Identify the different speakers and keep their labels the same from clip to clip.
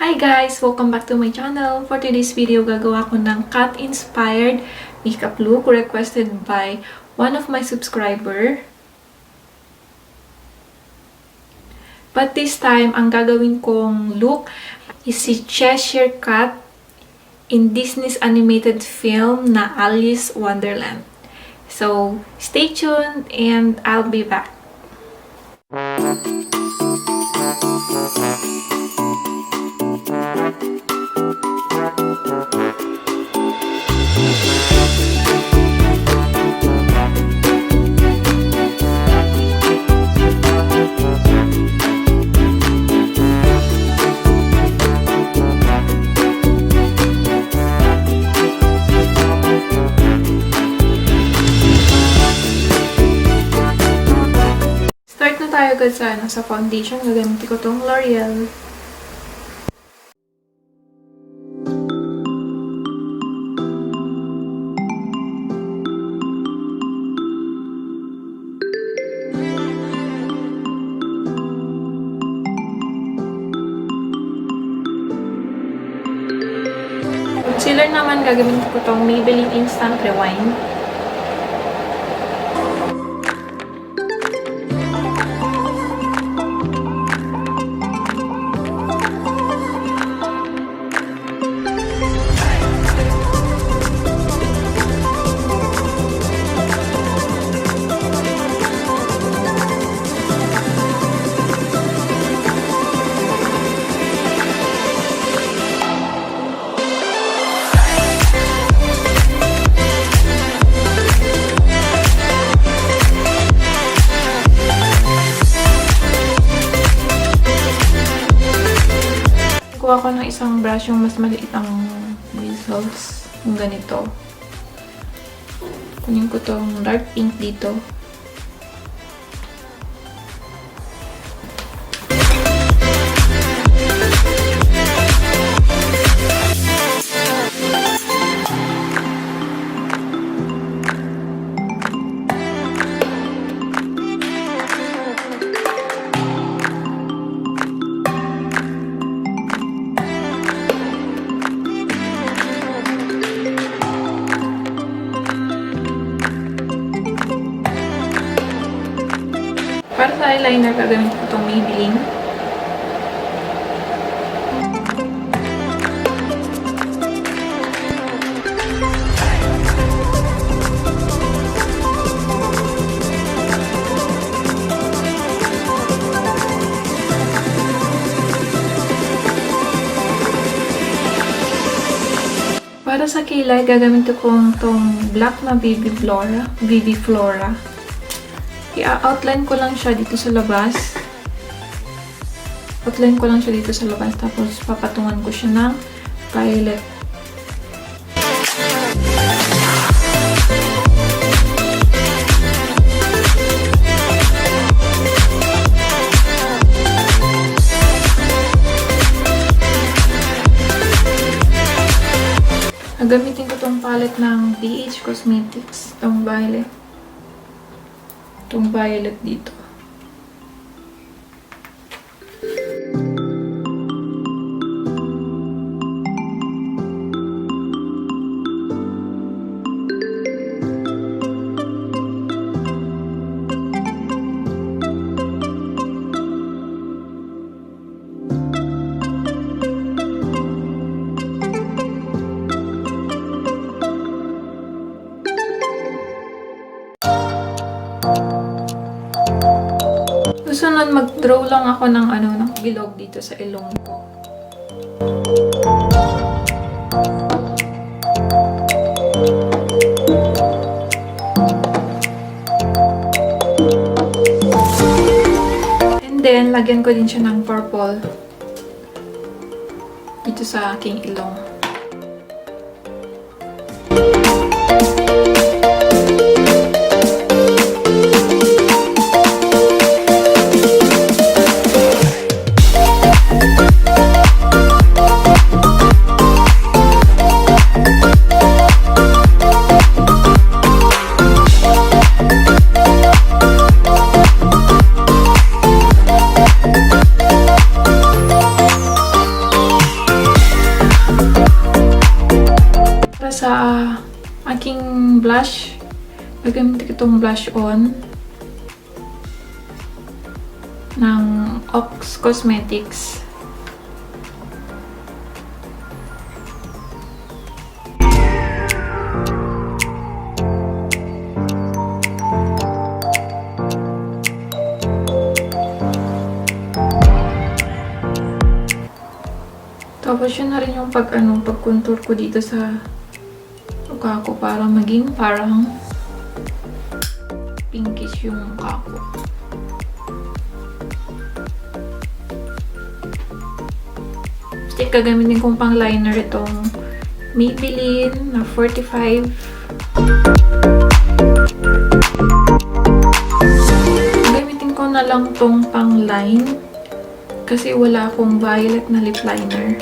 Speaker 1: Hi guys! Welcome back to my channel. For today's video, gagawa ko ng cat-inspired makeup look requested by one of my subscriber. But this time, ang gagawin kong look is si Cheshire Cat in Disney's animated film na Alice Wonderland. So, stay tuned and I'll be back. Tayo agad sa foundation. Gagamitin ko tong L'Oreal. Concealer naman, gagamitin ko tong Maybelline Instant Rewind. Kuha ko ng isang brush yung mas maliit ang bristles. Yung ganito. Kunin ko tong dark pink dito. Para sa eyeliner, gagamitin ko itong Maybelline. Para sa kilay, gagamitin ko itong black na Baby Flora. I-outline ko lang siya dito sa labas. Outline ko lang siya dito sa labas. Tapos, papatungan ko siya ng violet. Gagamitin ko tong palette ng BH Cosmetics. Itong violet. Itong violet dito. Susunod, mag-draw lang ako ng ng bilog dito sa ilong ko. And then, lagyan ko din siya ng purple dito sa aking ilong. sa aking blush. Gagamit ko itong blush on ng Ox Cosmetics. Tapos yun na rin yung pag-contour ko dito sa mukha ko para maging parang pinkish yung mukha ko. Stick, gagamitin kong pang liner itong Maybelline na 45. Gagamitin ko na lang tong pang line kasi wala akong violet na lip liner.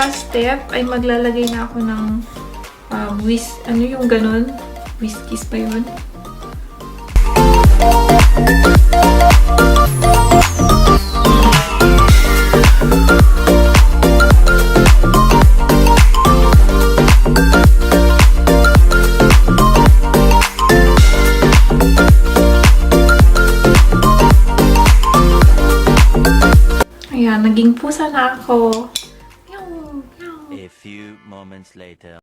Speaker 1: Step ay maglalagay na ako ng ano yung ganun? Whiskies pa yun. Ayan, naging pusa na ako.
Speaker 2: A few moments later.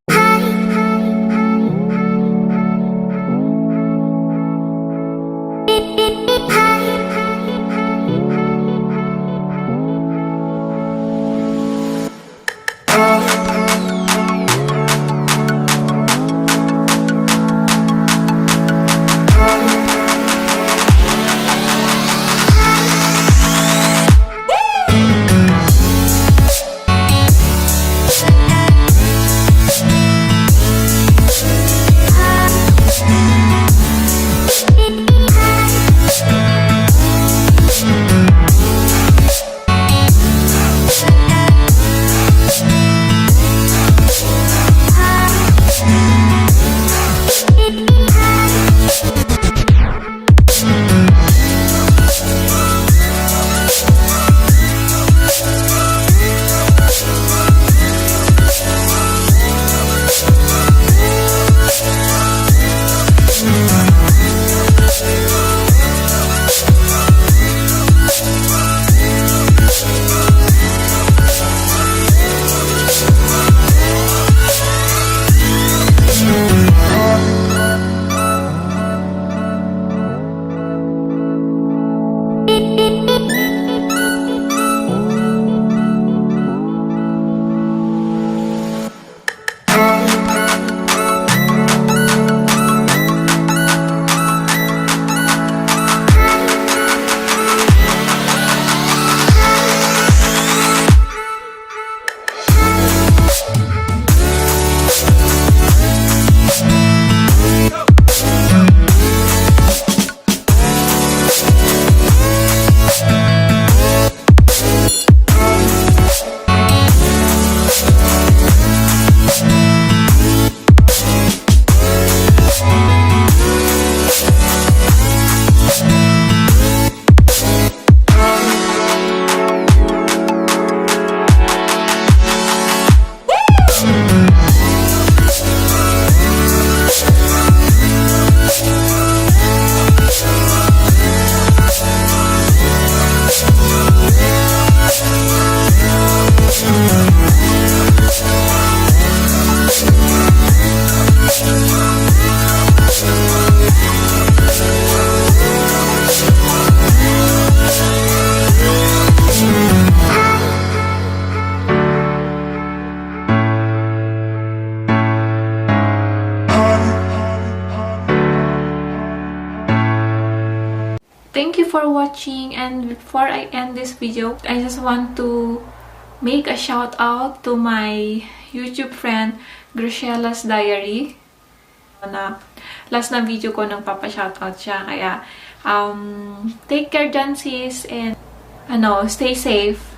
Speaker 1: Thank you for watching, and before I end this video, I just want to make a shout out to my YouTube friend, Graciela's Diary. Last na video ko nang papa-shoutout siya, kaya take care dyan sis, and stay safe.